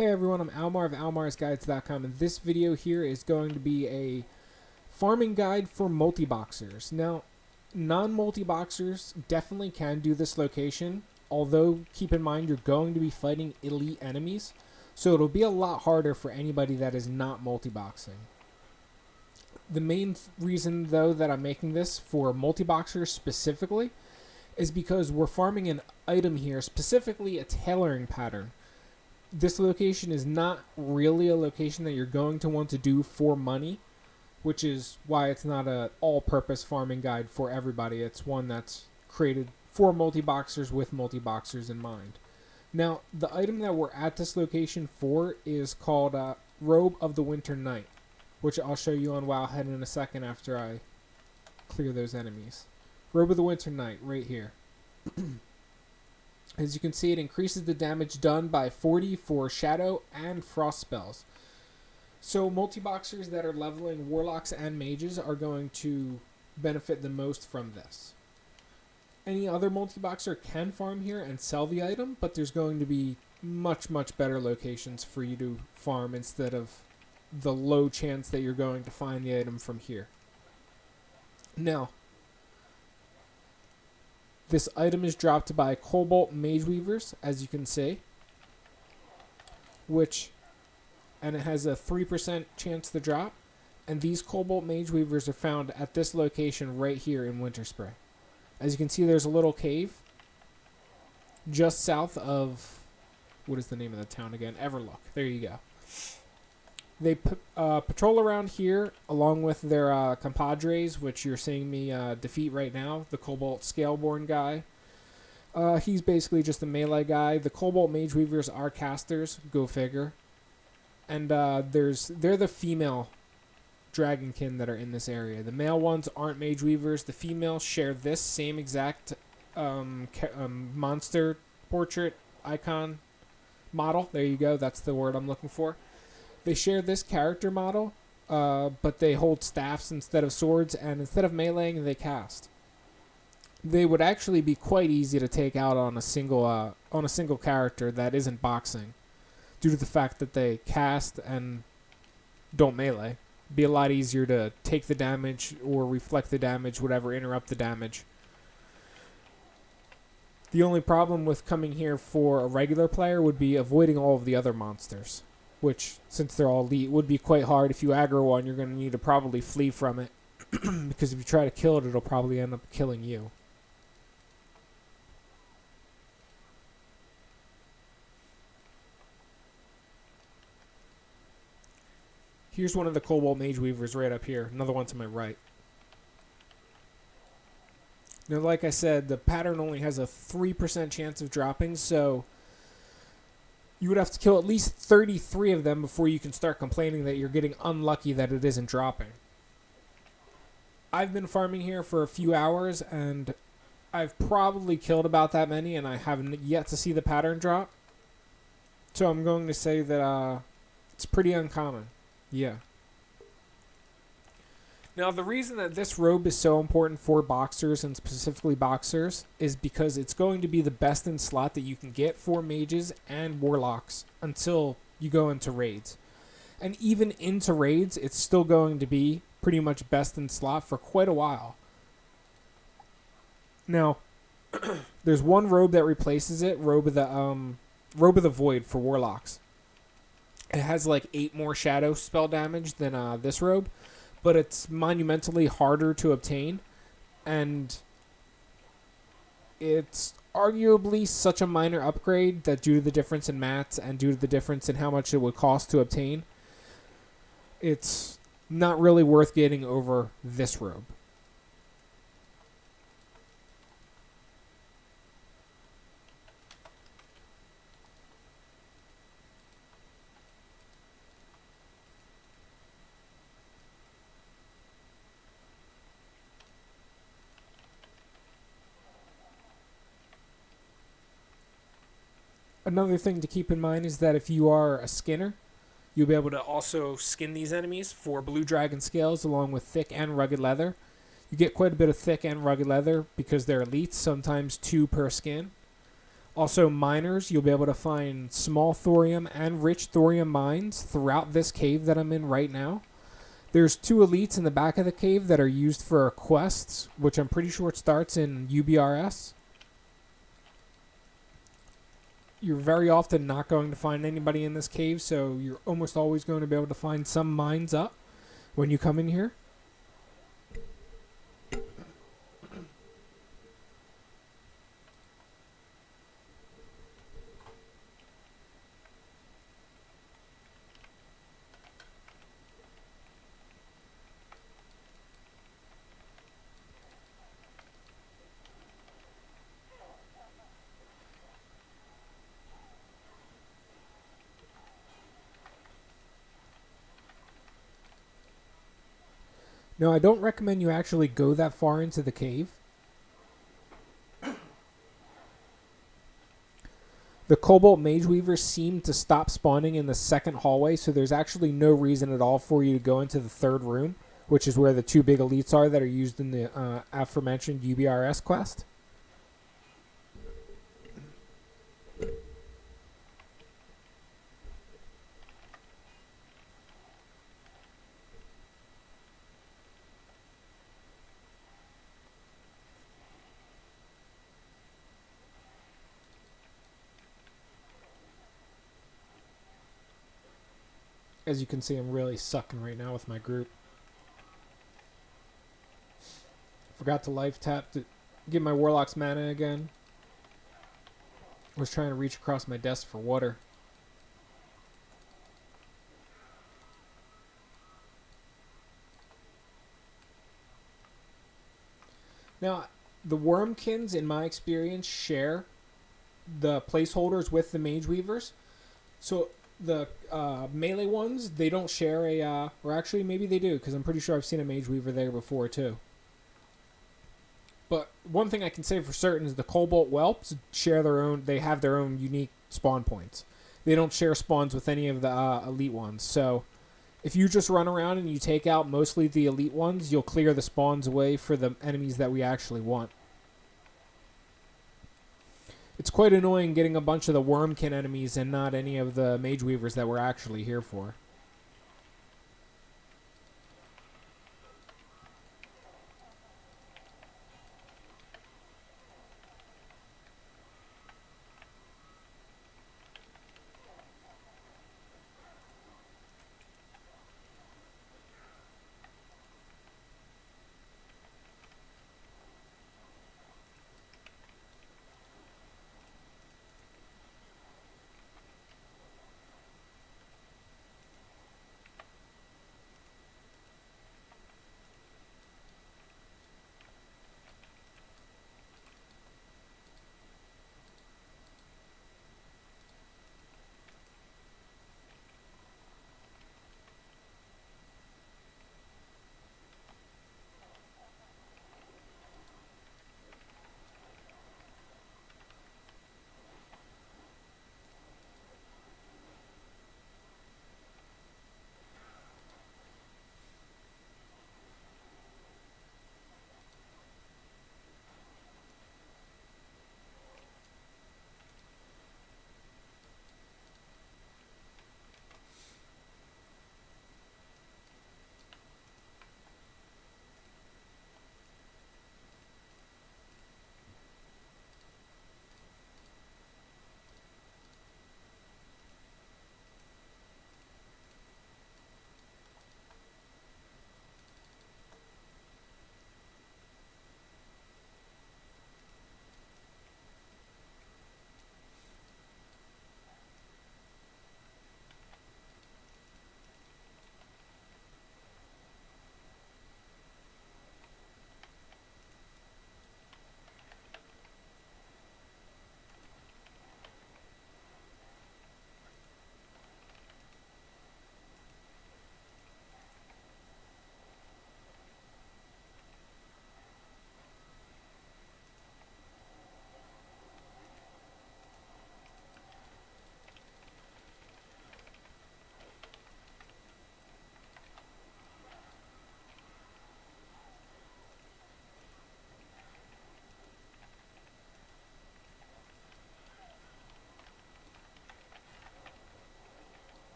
Hey everyone, I'm Almar of almarsguides.com, and this video here is going to be a farming guide for multiboxers. Now, non-multiboxers definitely can do this location, although keep in mind you're going to be fighting elite enemies, so it'll be a lot harder for anybody that is not multiboxing. The main reason though that I'm making this for multiboxers specifically is because we're farming an item here, specifically a tailoring pattern. This location is not really a location that you're going to want to do for money, which is why it's not an all-purpose farming guide for everybody. It's one that's created for multi-boxers with multi-boxers in mind. Now, the item that we're at this location for is called Robe of the Winter Night, which I'll show you on Wowhead in a second after I clear those enemies. Robe of the Winter Night, right here. As you can see, it increases the damage done by 40 for Shadow and Frost spells. So multi-boxers that are leveling Warlocks and Mages are going to benefit the most from this. Any other multi-boxer can farm here and sell the item, but there's going to be much better locations for you to farm instead of the low chance that you're going to find the item from here. Now, this item is dropped by Cobalt Mage Weavers, as you can see, and it has a 3% chance to drop, and these Cobalt Mage Weavers are found at this location right here in Winterspray. As you can see, there's a little cave just south of, what is the name of the town again? Everlook. There you go. They patrol around here along with their compadres, which you're seeing me defeat right now. The Cobalt Scaleborn guy. He's basically just a melee guy. The Cobalt Mage Weavers are casters. Go figure. And they're the female dragonkin that are in this area. The male ones aren't Mage Weavers. The females share this same exact monster portrait icon model. There you go. That's the word I'm looking for. They share this character model, but they hold staffs instead of swords, and instead of meleeing, they cast. They would actually be quite easy to take out on a single character that isn't boxing, due to the fact that they cast and don't melee. It'd be a lot easier to take the damage or reflect the damage, whatever, interrupt the damage. The only problem with coming here for a regular player would be avoiding all of the other monsters, which, since they're all elite, would be quite hard. If you aggro one, you're going to need to probably flee from it, because if you try to kill it, it'll probably end up killing you. Here's one of the Cobalt Mage Weavers right up here, another one to my right. Now, like I said, the pattern only has a 3% chance of dropping, so you would have to kill at least 33 of them before you can start complaining that you're getting unlucky that it isn't dropping. I've been farming here for a few hours, and I've probably killed about that many, and I haven't yet to see the pattern drop. So I'm going to say that it's pretty uncommon. Yeah. Now, the reason that this robe is so important for boxers, and specifically boxers, is because it's going to be the best in slot that you can get for mages and warlocks until you go into raids. And even into raids, it's still going to be pretty much best in slot for quite a while. Now, there's one robe that replaces it, Robe of the Void for warlocks. It has like 8 more shadow spell damage than this robe, but it's monumentally harder to obtain, and it's arguably such a minor upgrade that due to the difference in mats and due to the difference in how much it would cost to obtain, it's not really worth getting over this robe. Another thing to keep in mind is that if you are a skinner, you'll be able to also skin these enemies for blue dragon scales along with thick and rugged leather. You get quite a bit of thick and rugged leather because they're elites, sometimes 2 per skin. Also, miners, you'll be able to find small thorium and rich thorium mines throughout this cave that I'm in right now. There's 2 elites in the back of the cave that are used for quests, which I'm pretty sure it starts in UBRS. You're very often not going to find anybody in this cave, so you're almost always going to be able to find some mines up when you come in here. No, I don't recommend you actually go that far into the cave. The Cobalt Mage Weavers seem to stop spawning in the second hallway, so there's actually no reason at all for you to go into the third room, which is where the 2 big elites are that are used in the aforementioned UBRS quest. As you can see, I'm really sucking right now with my group. Forgot to life tap to get my Warlocks mana again. Was trying to reach across my desk for water. Now, the Wormkins, in my experience, share the placeholders with the Mage Weavers. So the melee ones, they don't share a... or actually, maybe they do, because I'm pretty sure I've seen a Mage Weaver there before, too. But one thing I can say for certain is the Cobalt Whelps share their own... They have their own unique spawn points. They don't share spawns with any of the elite ones. So if you just run around and you take out mostly the elite ones, you'll clear the spawns away for the enemies that we actually want. It's quite annoying getting a bunch of the Wormkin enemies and not any of the Mage Weavers that we're actually here for.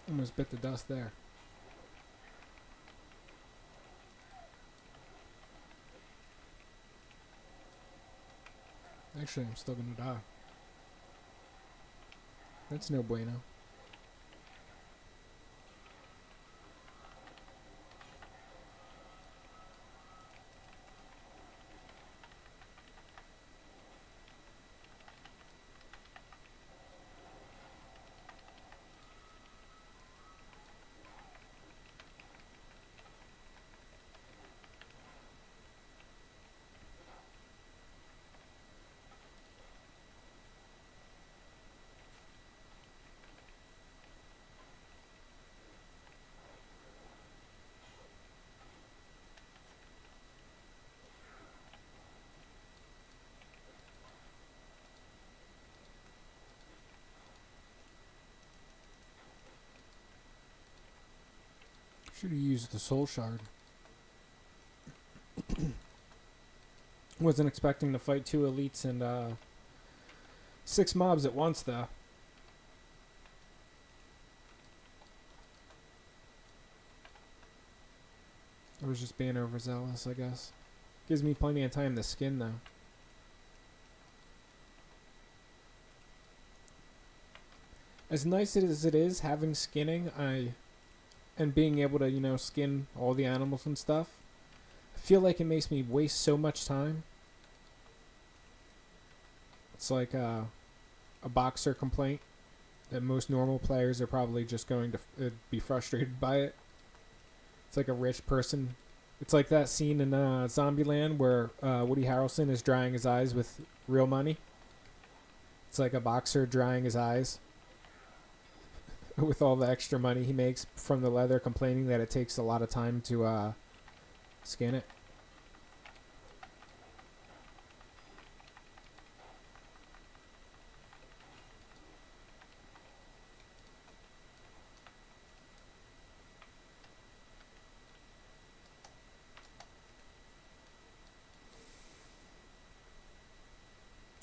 Almost bit the dust there. Actually, I'm still gonna die. That's no bueno. Should have used the soul shard. Wasn't expecting to fight 2 elites and 6 mobs at once, though. I was just being overzealous, I guess. Gives me plenty of time to skin, though. As nice as it is having skinning, and being able to, you know, skin all the animals and stuff, I feel like it makes me waste so much time. It's like a boxer complaint that most normal players are probably just going to be frustrated by it. It's like a rich person. It's like that scene in Zombieland where Woody Harrelson is drying his eyes with real money. It's like a boxer drying his eyes with all the extra money he makes from the leather, complaining that it takes a lot of time to skin it.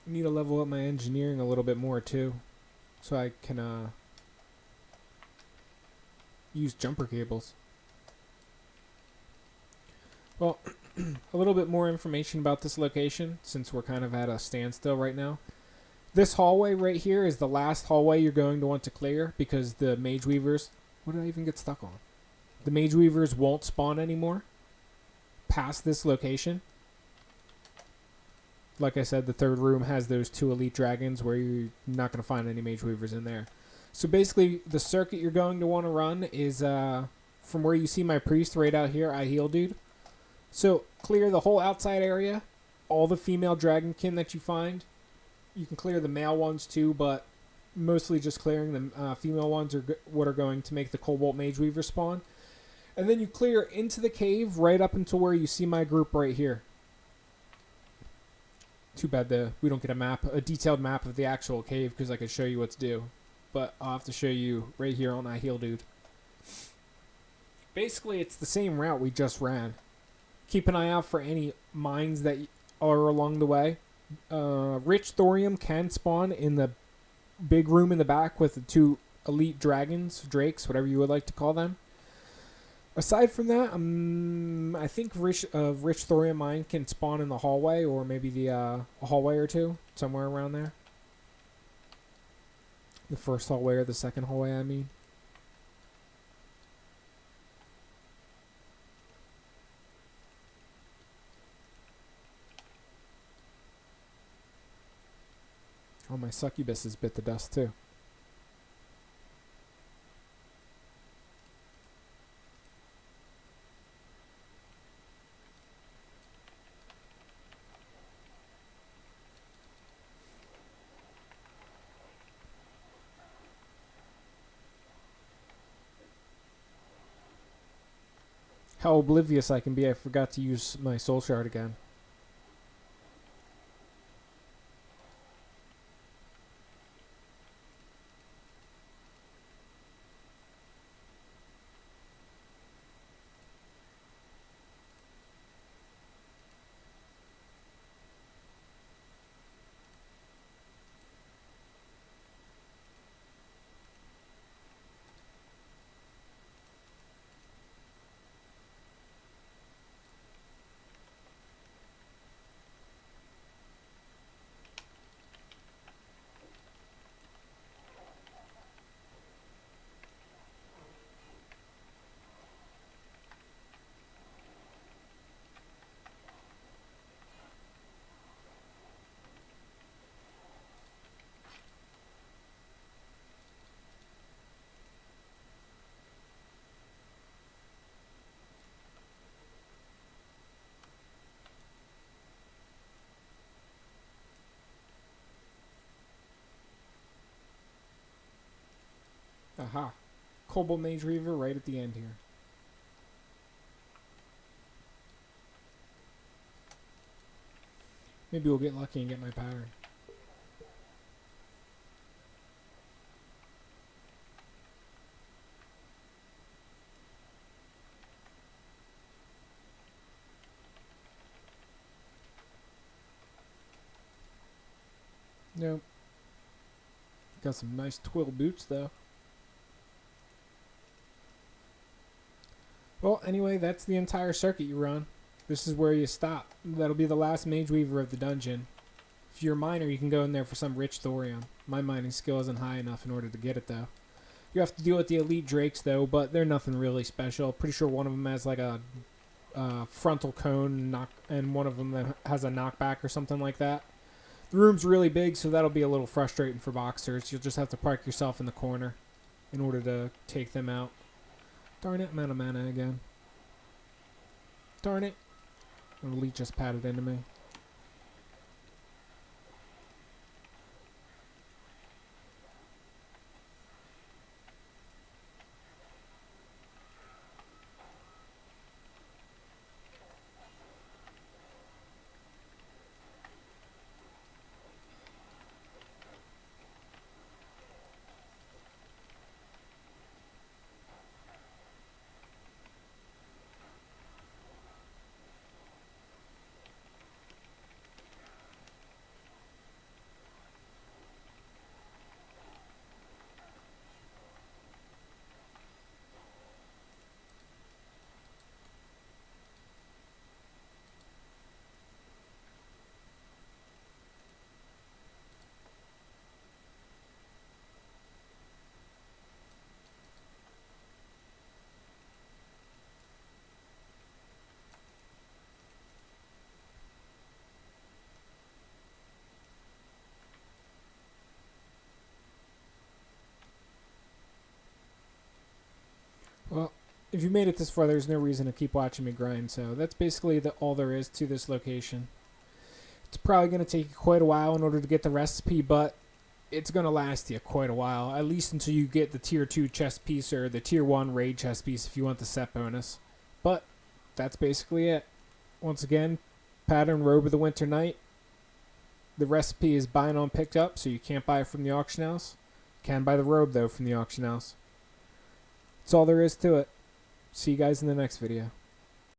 I need to level up my engineering a little bit more too, so I can use jumper cables. Well, a little bit more information about this location, since we're kind of at a standstill right now. This hallway right here is the last hallway you're going to want to clear, because the mage weavers... What did I even get stuck on? The mage weavers won't spawn anymore past this location. Like I said, the third room has those 2 elite dragons where you're not going to find any mage weavers in there. So basically, the circuit you're going to want to run is from where you see my priest right out here, I heal dude. So clear the whole outside area, all the female dragonkin that you find. You can clear the male ones too, but mostly just clearing the female ones are what are going to make the Cobalt Mage Weaver spawn. And then you clear into the cave right up until where you see my group right here. Too bad we don't get a detailed map of the actual cave, because I could show you what to do. But I'll have to show you right here on I Heal Dude. Basically, it's the same route we just ran. Keep an eye out for any mines that are along the way. Rich thorium can spawn in the big room in the back with the 2 elite dragons, drakes, whatever you would like to call them. Aside from that, I think rich thorium mine can spawn in the hallway, or maybe a hallway or 2, somewhere around there. The first hallway or the second hallway, I mean. Oh, my succubuses bit the dust too. How oblivious I can be, I forgot to use my soul shard again. Aha. Cobalt Mage Reaver right at the end here. Maybe we'll get lucky and get my pattern. Nope. Got some nice twill boots though. Well, anyway, that's the entire circuit you run. This is where you stop. That'll be the last Mage Weaver of the dungeon. If you're a miner, you can go in there for some rich thorium. My mining skill isn't high enough in order to get it, though. You have to deal with the elite drakes, though, but they're nothing really special. Pretty sure one of them has like a frontal cone, and one of them has a knockback or something like that. The room's really big, so that'll be a little frustrating for boxers. You'll just have to park yourself in the corner in order to take them out. Darn it, I'm out of mana again. Darn it. An elite just patted into me. Well, if you made it this far, there's no reason to keep watching me grind, so that's basically all there is to this location. It's probably going to take you quite a while in order to get the recipe, but it's going to last you quite a while, at least until you get the tier 2 chest piece or the tier 1 raid chest piece if you want the set bonus. But that's basically it. Once again, pattern Robe of the Winter Night. The recipe is buying on picked up, so you can't buy it from the auction house. You can buy the robe, though, from the auction house. That's all there is to it. See you guys in the next video.